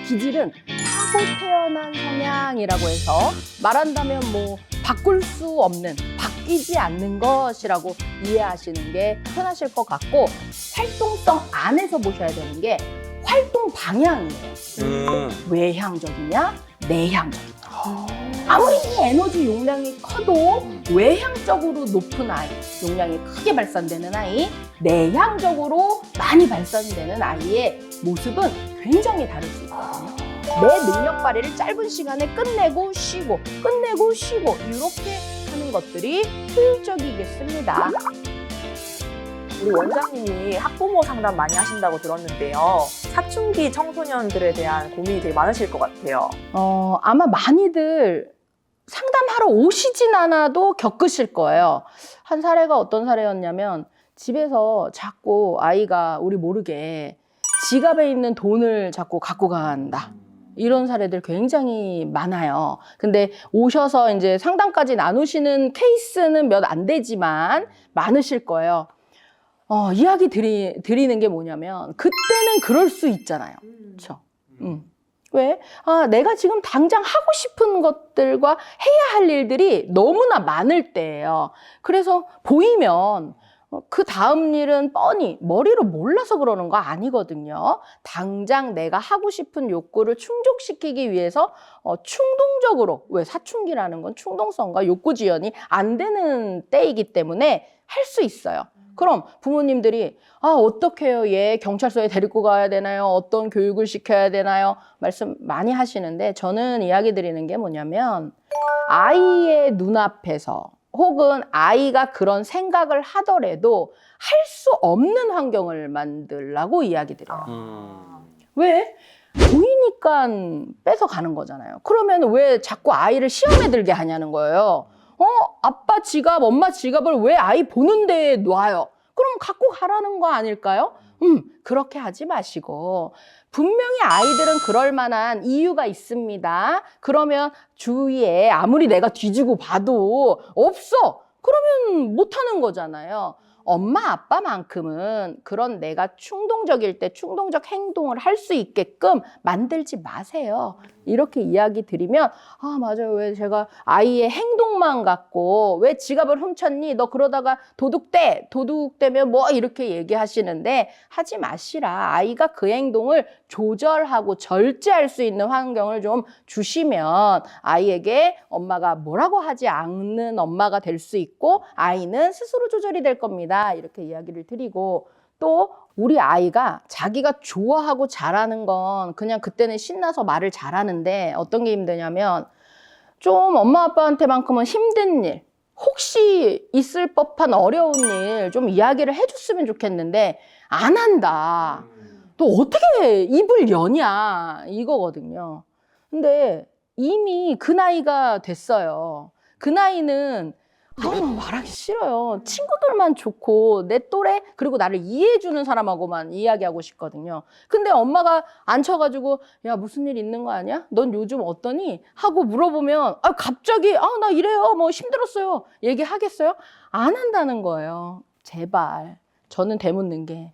기질은 타고 태어난 성향이라고 해서 말한다면 뭐 바꿀 수 없는, 바뀌지 않는 것이라고 이해하시는 게 편하실 것 같고, 활동성 안에서 보셔야 되는 게 활동 방향이에요. 외향적이냐, 내향적이냐. 아무리 에너지 용량이 커도 외향적으로 높은 아이, 용량이 크게 발산되는 아이, 내향적으로 많이 발산되는 아이의 모습은 굉장히 다를 수 있거든요. 내 능력 발휘를 짧은 시간에 끝내고 쉬고 이렇게 하는 것들이 효율적이겠습니다. 우리 원장님이 학부모 상담 많이 하신다고 들었는데요. 사춘기 청소년들에 대한 고민이 되게 많으실 것 같아요. 아마 많이들 상담하러 오시진 않아도 겪으실 거예요. 한 사례가 어떤 사례였냐면, 집에서 자꾸 아이가 우리 모르게 지갑에 있는 돈을 자꾸 갖고 간다. 이런 사례들 굉장히 많아요. 근데 오셔서 이제 상담까지 나누시는 케이스는 몇 안 되지만 많으실 거예요. 이야기 드리는 게 뭐냐면, 그때는 그럴 수 있잖아요. 그렇죠? 왜? 내가 지금 당장 하고 싶은 것들과 해야 할 일들이 너무나 많을 때예요. 그래서 보이면 그 다음 일은 뻔히 머리로 몰라서 그러는 거 아니거든요. 당장 내가 하고 싶은 욕구를 충족시키기 위해서 충동적으로, 왜 사춘기라는 건 충동성과 욕구 지연이 안 되는 때이기 때문에 할 수 있어요. 그럼 부모님들이 어떻게 해요? 얘 경찰서에 데리고 가야 되나요? 어떤 교육을 시켜야 되나요? 말씀 많이 하시는데, 저는 이야기 드리는 게 뭐냐면, 아이의 눈앞에서 혹은 아이가 그런 생각을 하더라도 할 수 없는 환경을 만들라고 이야기 드려요. 왜? 보이니까 뺏어가는 거잖아요. 그러면 왜 자꾸 아이를 시험에 들게 하냐는 거예요. 아빠 지갑, 엄마 지갑을 왜 아이 보는 데에 놔요? 그럼 갖고 가라는 거 아닐까요? 그렇게 하지 마시고, 분명히 아이들은 그럴 만한 이유가 있습니다. 그러면 주위에 아무리 내가 뒤지고 봐도 없어. 그러면 못하는 거잖아요. 엄마 아빠만큼은 그런 내가 충동적일 때 충동적 행동을 할 수 있게끔 만들지 마세요. 이렇게 이야기 드리면, 맞아요. 왜 제가 아이의 행동만 갖고 왜 지갑을 훔쳤니? 너 그러다가 도둑되면 뭐 이렇게 얘기하시는데, 하지 마시라. 아이가 그 행동을 조절하고 절제할 수 있는 환경을 좀 주시면 아이에게 엄마가 뭐라고 하지 않는 엄마가 될 수 있고, 아이는 스스로 조절이 될 겁니다. 이렇게 이야기를 드리고, 또 우리 아이가 자기가 좋아하고 잘하는 건 그냥 그때는 신나서 말을 잘하는데, 어떤 게 힘드냐면, 좀 엄마 아빠한테만큼은 힘든 일, 혹시 있을 법한 어려운 일 좀 이야기를 해줬으면 좋겠는데 안 한다. 또 어떻게 입을 여냐, 이거거든요. 근데 이미 그 나이가 됐어요. 그 나이는 말하기 싫어요. 친구들만 좋고 내 또래, 그리고 나를 이해해주는 사람하고만 이야기하고 싶거든요. 근데 엄마가 앉혀가지고 야, 무슨 일 있는 거 아니야? 넌 요즘 어떠니? 하고 물어보면 갑자기 나 이래요, 뭐 힘들었어요, 얘기하겠어요? 안 한다는 거예요. 제발. 저는 되묻는 게,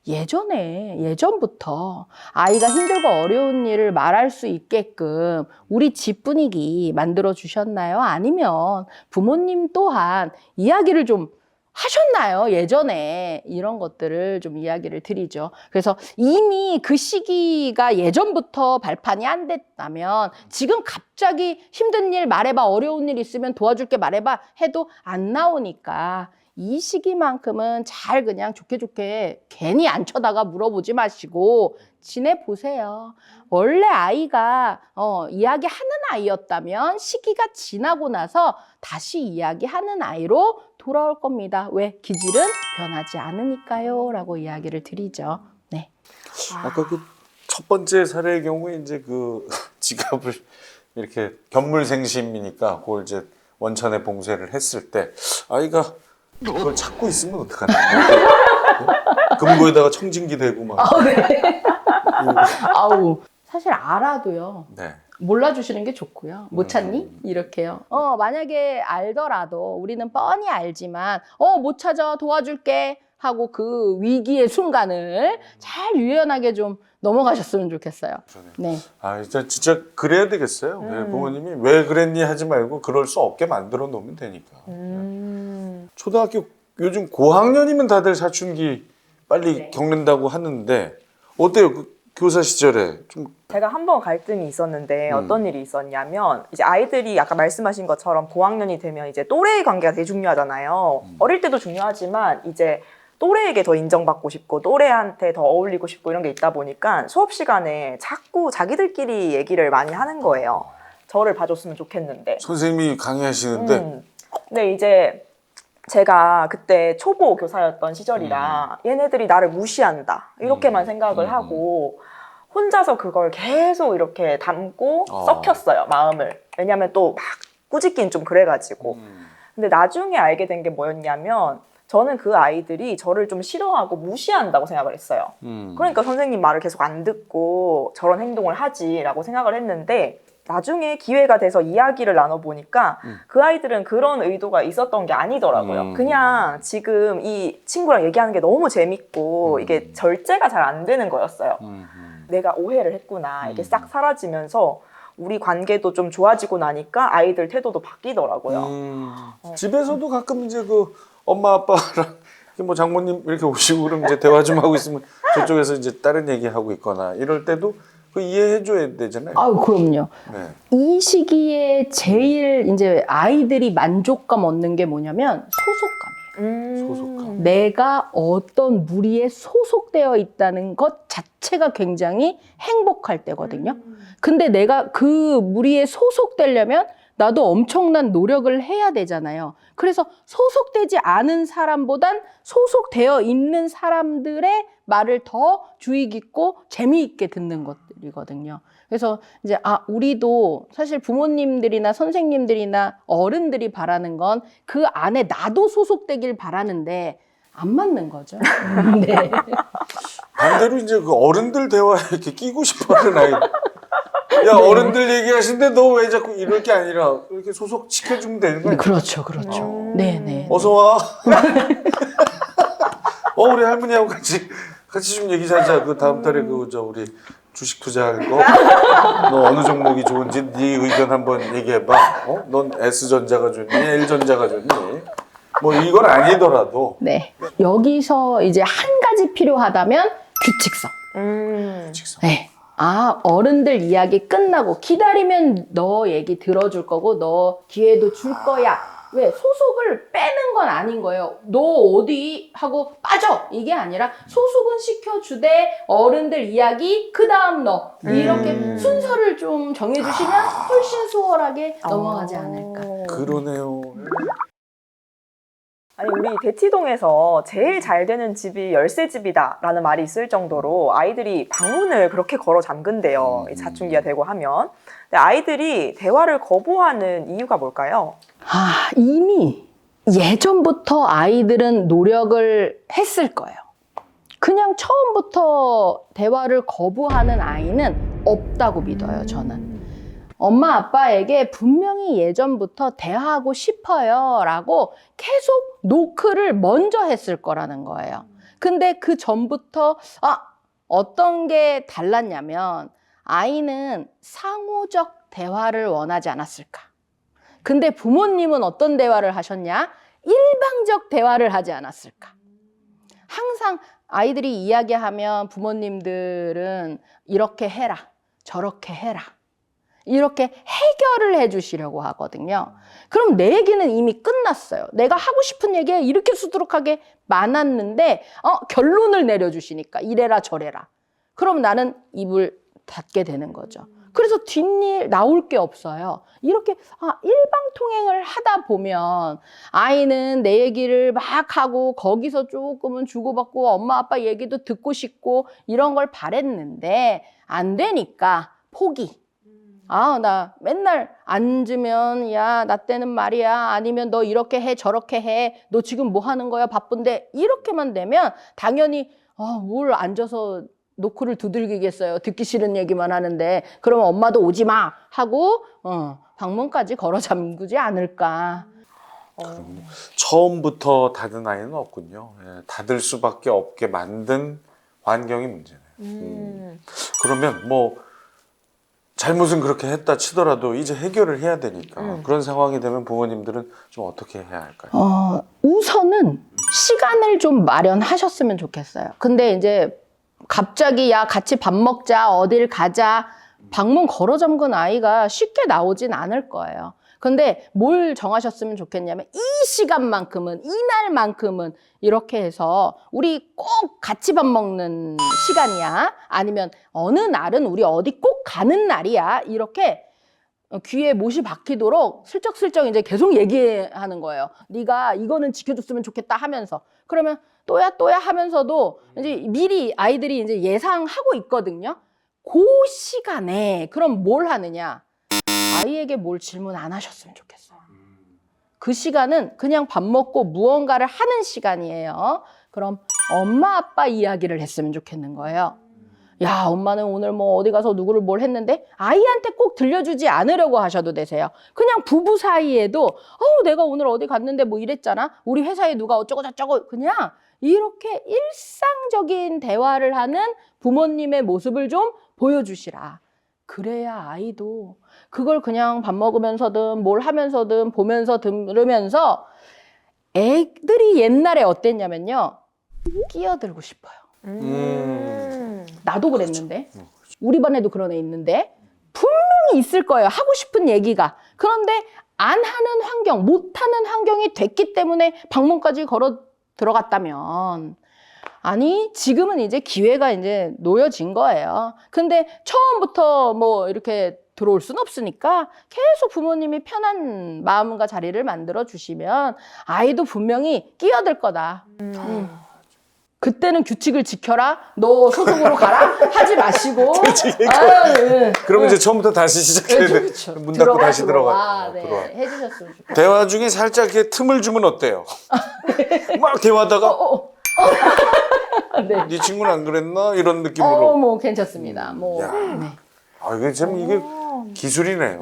예전부터 아이가 힘들고 어려운 일을 말할 수 있게끔 우리 집 분위기 만들어 주셨나요? 아니면 부모님 또한 이야기를 좀 하셨나요? 예전에 이런 것들을 좀 이야기를 드리죠. 그래서 이미 그 시기가 예전부터 발판이 안 됐다면, 지금 갑자기 힘든 일 말해봐, 어려운 일 있으면 도와줄게 말해봐 해도 안 나오니까, 이 시기만큼은 잘 그냥 좋게 괜히 안 쳐다가 물어보지 마시고 지내보세요. 원래 아이가 이야기하는 아이였다면 시기가 지나고 나서 다시 이야기하는 아이로 돌아올 겁니다. 왜? 기질은 변하지 않으니까요. 라고 이야기를 드리죠. 네. 아까 그 첫 번째 사례의 경우에 이제 그 지갑을 이렇게 견물생심이니까 그걸 이제 원천에 봉쇄를 했을 때 아이가 그걸 찾고 있으면 어떡하나. 금고에다가 청진기 대고 막. 네. 사실 알아도요. 네. 몰라주시는 게 좋고요. 못 찾니? 이렇게요. 만약에 알더라도 우리는 뻔히 알지만 못 찾아, 도와줄게 하고 그 위기의 순간을 잘 유연하게 좀 넘어가셨으면 좋겠어요. 네. 아, 진짜 그래야 되겠어요. 네, 부모님이 왜 그랬니 하지 말고 그럴 수 없게 만들어 놓으면 되니까. 초등학교 요즘 고학년이면 다들 사춘기 빨리 네. 겪는다고 하는데 어때요? 그 교사 시절에 좀 제가 한 번 갈등이 있었는데 어떤 일이 있었냐면 이제 아이들이 아까 말씀하신 것처럼 고학년이 되면 이제 또래의 관계가 되게 중요하잖아요. 어릴 때도 중요하지만 이제 또래에게 더 인정받고 싶고 또래한테 더 어울리고 싶고 이런 게 있다 보니까 수업 시간에 자꾸 자기들끼리 얘기를 많이 하는 거예요. 저를 봐줬으면 좋겠는데. 선생님이 강의하시는데 근데 이제 제가 그때 초보 교사였던 시절이라 얘네들이 나를 무시한다 이렇게만 생각을 하고 혼자서 그걸 계속 이렇게 담고 썩혔어요, 마음을. 왜냐면 또 막 꾸짖긴 좀 그래가지고. 근데 나중에 알게 된 게 뭐였냐면 저는 그 아이들이 저를 좀 싫어하고 무시한다고 생각을 했어요. 그러니까 선생님 말을 계속 안 듣고 저런 행동을 하지라고 생각을 했는데 나중에 기회가 돼서 이야기를 나눠보니까 그 아이들은 그런 의도가 있었던 게 아니더라고요. 그냥 지금 이 친구랑 얘기하는 게 너무 재밌고 이게 절제가 잘 안 되는 거였어요. 내가 오해를 했구나. 이게 싹 사라지면서 우리 관계도 좀 좋아지고 나니까 아이들 태도도 바뀌더라고요. 집에서도 가끔 이제 그 엄마 아빠랑 뭐 장모님 이렇게 오시고 그럼 이제 대화 좀 하고 있으면 저쪽에서 이제 다른 얘기하고 있거나 이럴 때도 그 이해해줘야 되잖아요. 아유, 그럼요. 네. 이 시기에 제일 이제 아이들이 만족감 얻는 게 뭐냐면 소속감이에요. 소속감. 내가 어떤 무리에 소속되어 있다는 것 자체가 굉장히 행복할 때거든요. 근데 내가 그 무리에 소속되려면 나도 엄청난 노력을 해야 되잖아요. 그래서 소속되지 않은 사람보단 소속되어 있는 사람들의 말을 더 주의 깊고 재미있게 듣는 것들이거든요. 그래서 이제 우리도 사실 부모님들이나 선생님들이나 어른들이 바라는 건 그 안에 나도 소속되길 바라는데 안 맞는 거죠. 네. 반대로 이제 그 어른들 대화에 이렇게 끼고 싶어하는 아이. 야, 어른들 얘기하시는데 너 왜 자꾸 이럴 게 아니라 이렇게 소속 시켜주면 되는 거야. 그렇죠, 그렇죠. 네네. 어서 와. 우리 할머니하고 같이 좀 얘기 하자. 그 다음 달에 우리 주식 투자할 거. 너 어느 종목이 좋은지 네 의견 한번 얘기해봐. 넌 S전자가 좋니? L전자가 좋니? 뭐 이건 아니더라도. 네. 여기서 이제 한 가지 필요하다면 규칙성. 직성. 네. 어른들 이야기 끝나고 기다리면 너 얘기 들어줄 거고 너 기회도 줄 거야. 왜? 소속을 빼는 건 아닌 거예요. 너 어디 하고 빠져! 이게 아니라 소속은 시켜주되 어른들 이야기 그 다음 너 이렇게 순서를 좀 정해주시면 훨씬 수월하게 넘어가지 않을까. 그러네요. 아니 우리 대치동에서 제일 잘 되는 집이 열쇠집이다라는 말이 있을 정도로 아이들이 방문을 그렇게 걸어 잠근대요. 이 사춘기가 되고 하면. 근데 아이들이 대화를 거부하는 이유가 뭘까요? 이미 예전부터 아이들은 노력을 했을 거예요. 그냥 처음부터 대화를 거부하는 아이는 없다고 믿어요, 저는. 엄마 아빠에게 분명히 예전부터 대화하고 싶어요 라고 계속 노크를 먼저 했을 거라는 거예요. 근데 그 전부터 어떤 게 달랐냐면 아이는 상호적 대화를 원하지 않았을까. 근데 부모님은 어떤 대화를 하셨냐? 일방적 대화를 하지 않았을까. 항상 아이들이 이야기하면 부모님들은 이렇게 해라, 저렇게 해라. 이렇게 해결을 해주시려고 하거든요. 그럼 내 얘기는 이미 끝났어요. 내가 하고 싶은 얘기가 이렇게 수두룩하게 많았는데 결론을 내려주시니까 이래라 저래라. 그럼 나는 입을 닫게 되는 거죠. 그래서 뒷일 나올 게 없어요. 이렇게 일방통행을 하다 보면 아이는 내 얘기를 막 하고 거기서 조금은 주고받고 엄마 아빠 얘기도 듣고 싶고 이런 걸 바랬는데 안 되니까 포기. 나 맨날 앉으면 야, 나 때는 말이야. 아니면 너 이렇게 해, 저렇게 해. 너 지금 뭐 하는 거야? 바쁜데. 이렇게만 되면 당연히 뭘 앉아서 노크를 두들기겠어요. 듣기 싫은 얘기만 하는데. 그러면 엄마도 오지 마 하고 방문까지 걸어 잠그지 않을까. 처음부터 닫은 아이는 없군요. 예, 닫을 수밖에 없게 만든 환경이 문제네요. 그러면 뭐 잘못은 그렇게 했다 치더라도 이제 해결을 해야 되니까 그런 상황이 되면 부모님들은 좀 어떻게 해야 할까요? 우선은 시간을 좀 마련하셨으면 좋겠어요. 근데 이제 갑자기 야 같이 밥 먹자 어딜 가자 방문 걸어 잠근 아이가 쉽게 나오진 않을 거예요. 근데 뭘 정하셨으면 좋겠냐면 이 시간만큼은 이날만큼은 이렇게 해서 우리 꼭 같이 밥 먹는 시간이야. 아니면 어느 날은 우리 어디 꼭 가는 날이야. 이렇게 귀에 못이 박히도록 슬쩍슬쩍 이제 계속 얘기하는 거예요. 네가 이거는 지켜줬으면 좋겠다 하면서. 그러면 또야 하면서도 이제 미리 아이들이 이제 예상하고 있거든요. 그 시간에 그럼 뭘 하느냐? 아이에게 뭘 질문 안 하셨으면 좋겠어요. 그 시간은 그냥 밥 먹고 무언가를 하는 시간이에요. 그럼 엄마 아빠 이야기를 했으면 좋겠는 거예요. 야, 엄마는 오늘 뭐 어디 가서 누구를 뭘 했는데 아이한테 꼭 들려주지 않으려고 하셔도 되세요. 그냥 부부 사이에도 내가 오늘 어디 갔는데 뭐 이랬잖아. 우리 회사에 누가 어쩌고 저쩌고 그냥 이렇게 일상적인 대화를 하는 부모님의 모습을 좀 보여주시라. 그래야 아이도 그걸 그냥 밥 먹으면서든 뭘 하면서든 보면서 들으면서 애들이 옛날에 어땠냐면요. 끼어들고 싶어요. 나도 그랬는데 우리 반에도 그런 애 있는데 분명히 있을 거예요. 하고 싶은 얘기가. 그런데 안 하는 환경, 못 하는 환경이 됐기 때문에 방문까지 걸어 들어갔다면 아니 지금은 이제 기회가 이제 놓여진 거예요. 근데 처음부터 뭐 이렇게 들어올 순 없으니까 계속 부모님이 편한 마음과 자리를 만들어 주시면 아이도 분명히 끼어들 거다. 그때는 규칙을 지켜라. 너 소속으로 가라. 하지 마시고. 그러면 이제 처음부터 다시 시작해야 돼. 그렇죠. 문 닫고 다시 들어가. 네, 들어와. 해주셨으면 좋겠어요. 대화 중에 살짝 이렇게 틈을 주면 어때요? 막 대화하다가 네. 네 친구는 안 그랬나? 이런 느낌으로. 뭐 괜찮습니다. 뭐. 야. 네. 이게 참 이게 기술이네요.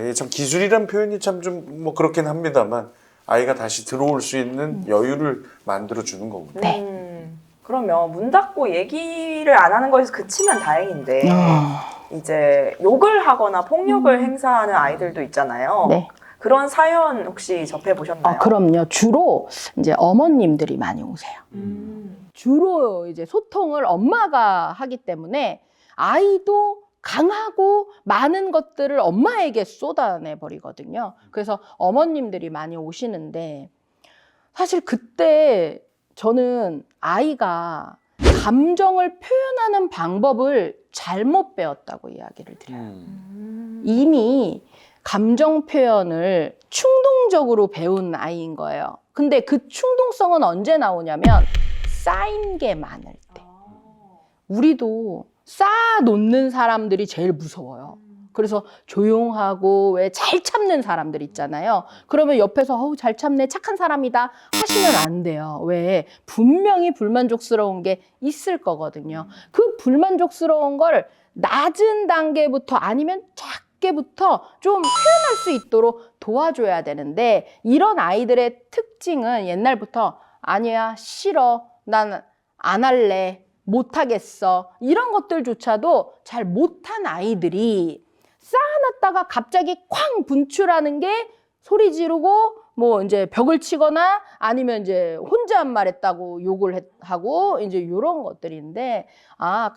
네, 참 기술이란 표현이 참 좀 뭐 그렇긴 합니다만 아이가 다시 들어올 수 있는 여유를 만들어 주는 거군요. 네. 그러면 문 닫고 얘기를 안 하는 거에서 그치면 다행인데 이제 욕을 하거나 폭력을 행사하는 아이들도 있잖아요. 네. 그런 사연 혹시 접해보셨나요? 그럼요. 주로 이제 어머님들이 많이 오세요. 주로 이제 소통을 엄마가 하기 때문에 아이도 강하고 많은 것들을 엄마에게 쏟아내 버리거든요. 그래서 어머님들이 많이 오시는데 사실 그때 저는 아이가 감정을 표현하는 방법을 잘못 배웠다고 이야기를 드려요. 이미 감정 표현을 충동적으로 배운 아이인 거예요. 근데 그 충동성은 언제 나오냐면 쌓인 게 많을 때. 우리도 쌓아놓는 사람들이 제일 무서워요. 그래서 조용하고 왜 잘 참는 사람들 있잖아요. 그러면 옆에서 잘 참네 착한 사람이다 하시면 안 돼요. 왜? 분명히 불만족스러운 게 있을 거거든요. 그 불만족스러운 걸 낮은 단계부터 아니면 작게부터 좀 표현할 수 있도록 도와줘야 되는데 이런 아이들의 특징은 옛날부터 아니야 싫어 난 안 할래 못하겠어 이런 것들조차도 잘 못한 아이들이 쌓아놨다가 갑자기 쾅 분출하는 게 소리 지르고 뭐 이제 벽을 치거나 아니면 이제 혼자 한 말 했다고 욕을 하고 이제 이런 것들인데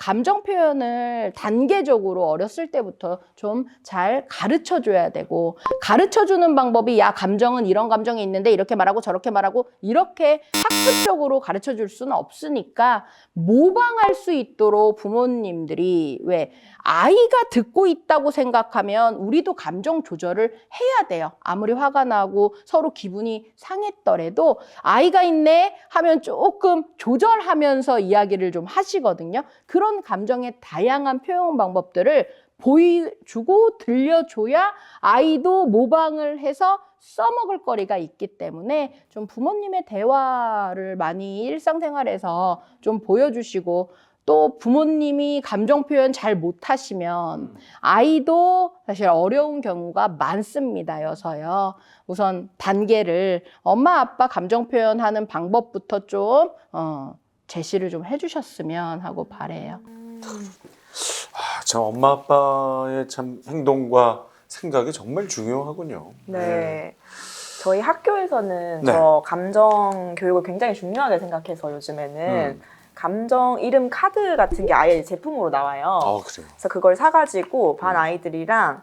감정 표현을 단계적으로 어렸을 때부터 좀 잘 가르쳐 줘야 되고 가르쳐 주는 방법이 야 감정은 이런 감정이 있는데 이렇게 말하고 저렇게 말하고 이렇게 학습적으로 가르쳐 줄 수는 없으니까 모방할 수 있도록 부모님들이 왜 아이가 듣고 있다고 생각하면 우리도 감정 조절을 해야 돼요. 아무리 화가 나고 서로 기분이 상했더라도 아이가 있네 하면 조금 조절하면서 이야기를 좀 하시거든요. 그런 감정의 다양한 표현 방법들을 보여주고 들려줘야 아이도 모방을 해서 써먹을 거리가 있기 때문에 좀 부모님의 대화를 많이 일상생활에서 좀 보여주시고 또 부모님이 감정 표현 잘 못하시면 아이도 사실 어려운 경우가 많습니다. 여서요. 우선 단계를 엄마 아빠 감정 표현하는 방법부터 좀 제시를 좀 해주셨으면 하고 바래요. 참 엄마 아빠의 참 행동과 생각이 정말 중요하군요. 네. 저희 학교에서는 네. 저 감정 교육을 굉장히 중요하게 생각해서 요즘에는 감정 이름 카드 같은 게 아예 제품으로 나와요. 그래요. 그래서 그걸 사가지고 반 아이들이랑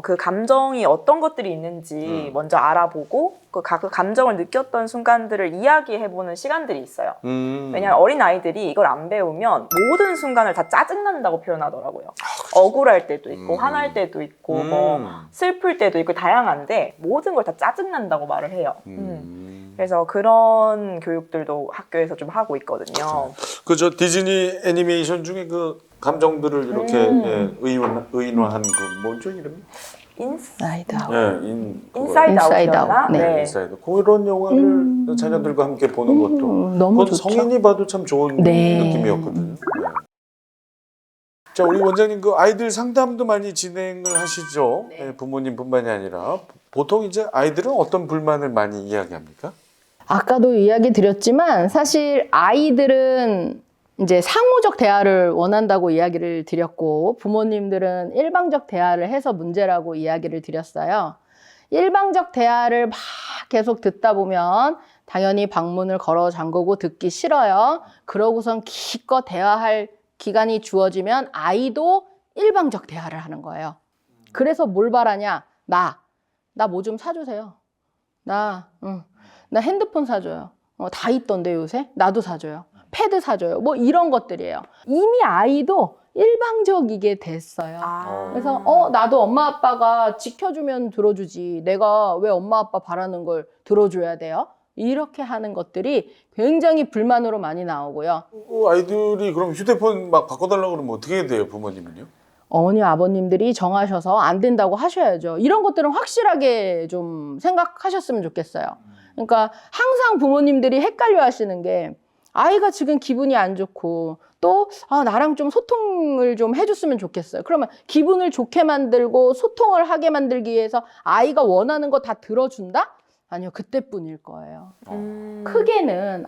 그 감정이 어떤 것들이 있는지 먼저 알아보고 그 감정을 느꼈던 순간들을 이야기해보는 시간들이 있어요. 왜냐하면 어린 아이들이 이걸 안 배우면 모든 순간을 다 짜증난다고 표현하더라고요. 억울할 때도 있고 화날 때도 있고 뭐 슬플 때도 있고 다양한데 모든 걸 다 짜증난다고 말을 해요. 그래서 그런 교육들도 학교에서 좀 하고 있거든요. 그저 디즈니 애니메이션 중에 그 감정들을 이렇게 의인화한 그 뭐죠 이름이? 인사이드 아웃. 인사이드 아웃이었나? 네. 인사이드. 그런 영화를 자녀들과 함께 보는 것도 너무 그건 좋죠. 성인이 봐도 참 좋은 네. 느낌이었거든요. 네. 자, 우리 원장님 그 아이들 상담도 많이 진행을 하시죠. 네, 부모님뿐만이 아니라 보통 이제 아이들은 어떤 불만을 많이 이야기합니까? 아까도 이야기 드렸지만 사실 아이들은 이제 상호적 대화를 원한다고 이야기를 드렸고 부모님들은 일방적 대화를 해서 문제라고 이야기를 드렸어요. 일방적 대화를 막 계속 듣다 보면 당연히 방문을 걸어 잠그고 듣기 싫어요. 그러고선 기껏 대화할 기간이 주어지면 아이도 일방적 대화를 하는 거예요. 그래서 뭘 바라냐? 나 뭐 좀 사주세요. 나 핸드폰 사줘요. 다 있던데 요새? 나도 사줘요. 패드 사줘요. 뭐 이런 것들이에요. 이미 아이도 일방적이게 됐어요. 그래서 나도 엄마 아빠가 지켜주면 들어주지. 내가 왜 엄마 아빠 바라는 걸 들어줘야 돼요? 이렇게 하는 것들이 굉장히 불만으로 많이 나오고요. 아이들이 그럼 휴대폰 막 바꿔달라고 그러면 어떻게 돼요, 부모님은요? 어머니 아버님들이 정하셔서 안 된다고 하셔야죠. 이런 것들은 확실하게 좀 생각하셨으면 좋겠어요. 그러니까 항상 부모님들이 헷갈려 하시는 게 아이가 지금 기분이 안 좋고 또 나랑 좀 소통을 좀 해줬으면 좋겠어요. 그러면 기분을 좋게 만들고 소통을 하게 만들기 위해서 아이가 원하는 거 다 들어준다? 아니요, 그때뿐일 거예요. 크게는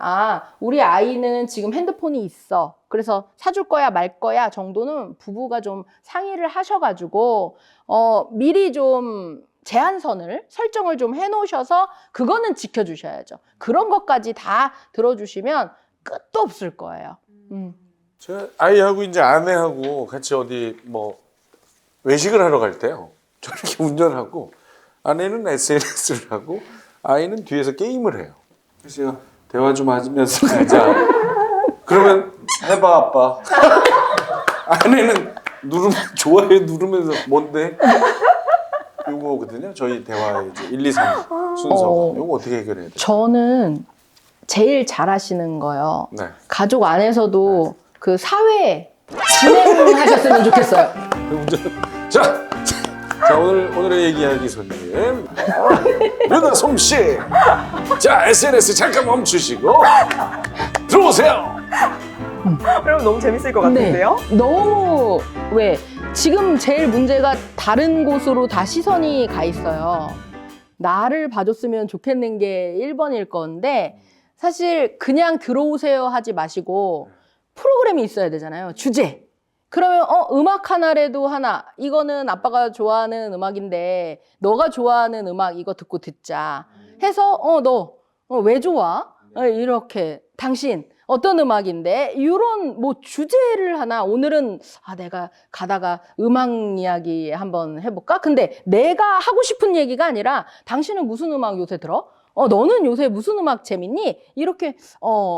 우리 아이는 지금 핸드폰이 있어. 그래서 사줄 거야 말 거야 정도는 부부가 좀 상의를 하셔가지고 미리 좀 제한선을 설정을 좀 해놓으셔서 그거는 지켜주셔야죠. 그런 것까지 다 들어주시면 끝도 없을 거예요. 제가 아이하고 이제 아내하고 같이 어디 뭐 외식을 하러 갈 때요. 저렇게 운전하고 아내는 SNS를 하고 아이는 뒤에서 게임을 해요. 그래서 제가 대화 좀 하면서 가자. 그러면 해봐 아빠. 아내는 좋아요 누르면서 뭔데? 요거거든요. 저희 대화의 이제 1, 2, 3 순서가. 요거 어떻게 해결해야 돼요? 저는 제일 잘하시는 거요. 네. 가족 안에서도 그 사회 진행하셨으면 좋겠어요. 자, 오늘의 얘기하기 손님 윤아솜 씨. 자, SNS 잠깐 멈추시고 들어오세요. 그럼 너무 재밌을 것 같은데요? 네. 너무 지금 제일 문제가 다른 곳으로 다 시선이 가 있어요. 나를 봐줬으면 좋겠는 게 1번일 건데 사실 그냥 들어오세요 하지 마시고 프로그램이 있어야 되잖아요. 주제. 그러면 음악 하나라도 하나. 이거는 아빠가 좋아하는 음악인데 너가 좋아하는 음악 이거 듣자. 해서 너 왜 좋아? 이렇게 당신 어떤 음악인데 이런 뭐 주제를 하나 오늘은 내가 가다가 음악 이야기 한번 해볼까? 근데 내가 하고 싶은 얘기가 아니라 당신은 무슨 음악 요새 들어? 너는 요새 무슨 음악 재밌니? 이렇게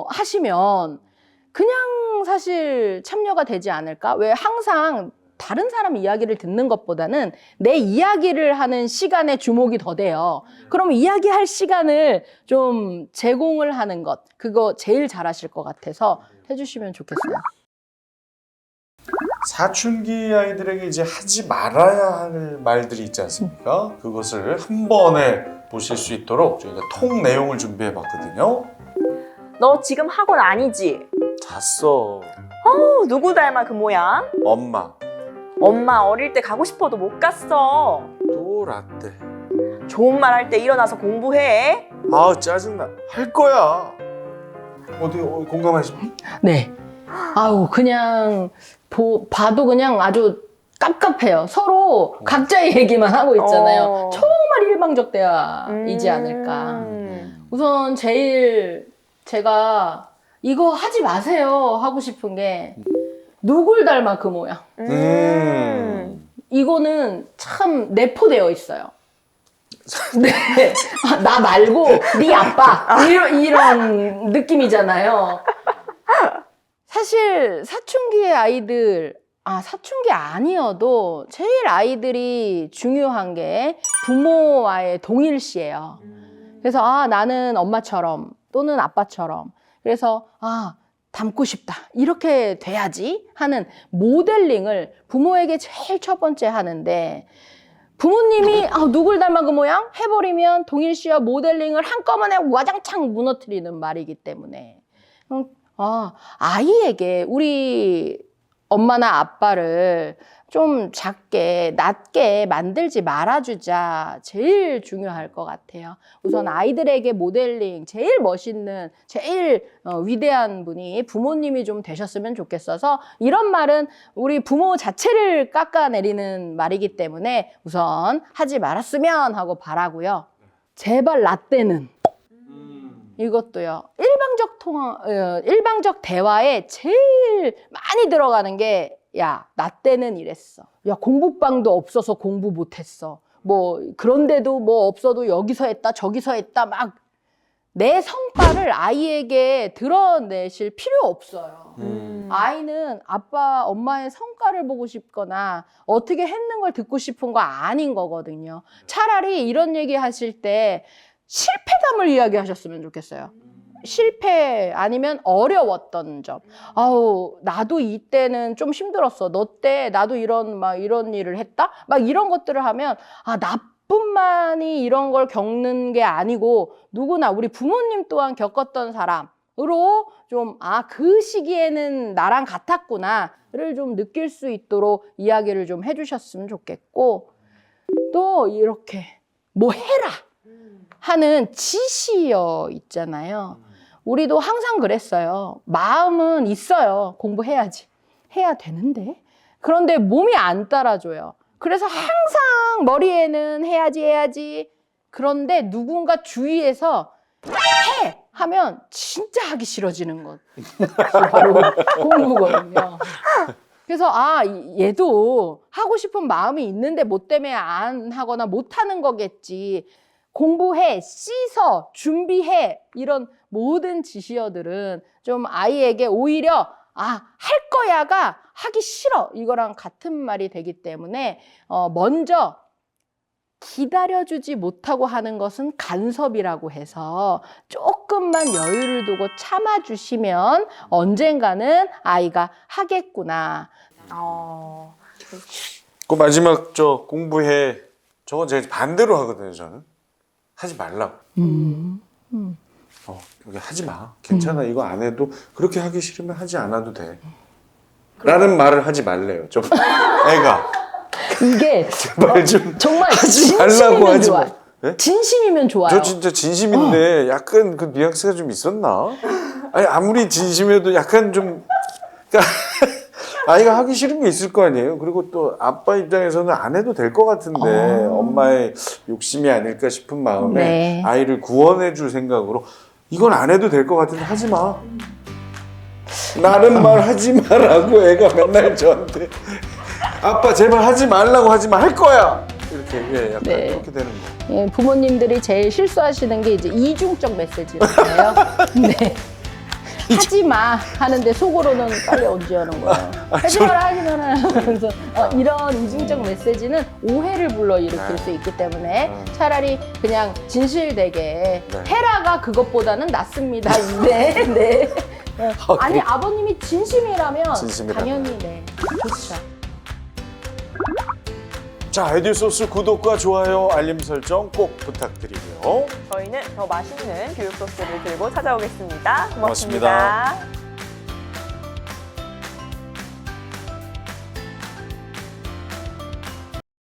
하시면 그냥 사실 참여가 되지 않을까? 왜 항상 다른 사람 이야기를 듣는 것보다는 내 이야기를 하는 시간에 주목이 더 돼요. 그럼 이야기할 시간을 좀 제공을 하는 것, 그거 제일 잘하실 것 같아서 해주시면 좋겠어요. 사춘기 아이들에게 이제 하지 말아야 할 말들이 있지 않습니까? 그것을 한 번에 보실 수 있도록 저희가 통 내용을 준비해 봤거든요. 너 지금 학원 아니지? 잤어. 누구 닮아 그 모양? 엄마. 엄마 어릴 때 가고 싶어도 못 갔어. 또 라떼. 좋은 말 할 때 일어나서 공부해. 아 짜증나. 할 거야. 어디 공감하시죠? 네. 아우 그냥 봐도 그냥 아주 깝깝해요. 서로 각자의 얘기만 하고 있잖아요. 정말 일방적 대화이지 않을까. 우선 제일 제가 이거 하지 마세요 하고 싶은 게 누굴 닮아 그 모양. 이거는 참 내포되어 있어요. 네. 나 말고 네 아빠 이런 느낌이잖아요. 사실 사춘기의 아이들, 사춘기 아니어도 제일 아이들이 중요한 게 부모와의 동일시예요. 그래서 나는 엄마처럼 또는 아빠처럼, 그래서 닮고 싶다 이렇게 돼야지 하는 모델링을 부모에게 제일 첫 번째 하는데, 부모님이 누굴 닮아 그 모양 해버리면 동일시와 모델링을 한꺼번에 와장창 무너뜨리는 말이기 때문에 아이에게 우리 엄마나 아빠를 좀 작게 낮게 만들지 말아주자 제일 중요할 것 같아요. 우선 아이들에게 모델링 제일 멋있는 제일 위대한 분이 부모님이 좀 되셨으면 좋겠어서, 이런 말은 우리 부모 자체를 깎아내리는 말이기 때문에 우선 하지 말았으면 하고 바라고요. 제발 라떼는 이것도요. 일방적 대화에 제일 많이 들어가는 게 나 때는 이랬어. 공부방도 없어서 공부 못했어. 그런데도 없어도 여기서 했다 저기서 했다 막 내 성과를 아이에게 드러내실 필요 없어요. 아이는 아빠 엄마의 성과를 보고 싶거나 어떻게 했는 걸 듣고 싶은 거 아닌 거거든요. 차라리 이런 얘기 하실 때 실패담을 이야기하셨으면 좋겠어요. 실패 아니면 어려웠던 점. 나도 이때는 좀 힘들었어. 너 때 나도 이런 일을 했다? 이런 것들을 하면 나뿐만이 이런 걸 겪는 게 아니고 누구나 우리 부모님 또한 겪었던 사람으로 좀 그 시기에는 나랑 같았구나를 좀 느낄 수 있도록 이야기를 좀 해주셨으면 좋겠고, 또 이렇게 해라 하는 지시어 있잖아요. 우리도 항상 그랬어요. 마음은 있어요. 공부해야지. 해야 되는데. 그런데 몸이 안 따라줘요. 그래서 항상 머리에는 해야지. 그런데 누군가 주위에서 해! 하면 진짜 하기 싫어지는 것. 바로 공부거든요. 그래서 얘도 하고 싶은 마음이 있는데 뭐 때문에 안 하거나 못 하는 거겠지. 공부해, 씻어, 준비해, 이런 모든 지시어들은 좀 아이에게 오히려 할 거야가 하기 싫어 이거랑 같은 말이 되기 때문에 먼저 기다려주지 못하고 하는 것은 간섭이라고 해서 조금만 여유를 두고 참아주시면 언젠가는 아이가 하겠구나. 그 마지막 공부해, 저건 제가 반대로 하거든요. 저는 하지 말라고. 여기 하지 마. 괜찮아. 이거 안 해도 그렇게 하기 싫으면 하지 않아도 돼. 라는 말을 하지 말래요. 좀 애가. 이게 제발 좀 정말 하지 말라고 진심이면 하지 좋아요. 마. 네? 진심이면 좋아요. 저 진짜 진심인데 약간 그 뉘앙스가 좀 있었나? 아니 아무리 진심이어도 약간 좀 그러니까 아이가 하기 싫은 게 있을 거 아니에요. 그리고 또 아빠 입장에서는 안 해도 될 것 같은데 엄마의 욕심이 아닐까 싶은 마음에 네. 아이를 구원해 줄 생각으로 이건 안 해도 될 것 같은데 하지 마. 나는 말 하지 마라고 애가 맨날 저한테 아빠 제발 하지 말라고 하지 마 할 거야. 이렇게 약간 네. 그렇게 되는 거. 부모님들이 제일 실수하시는 게 이제 이중적 메시지였어요. 네. 하지 마 하는데 속으로는 빨리 언제 하는 거야. 하지 마라 하면서 이런 이중적 메시지는 오해를 불러일으킬 수 있기 때문에 차라리 그냥 진실되게 해라가 그것보다는 낫습니다. 네. 아니 아버님이 진심이라면 당연히 좋죠. 자, 에듀소스 구독과 좋아요, 알림 설정 꼭 부탁드리고요. 저희는 더 맛있는 교육 소스를 들고 찾아오겠습니다. 고맙습니다. 고맙습니다.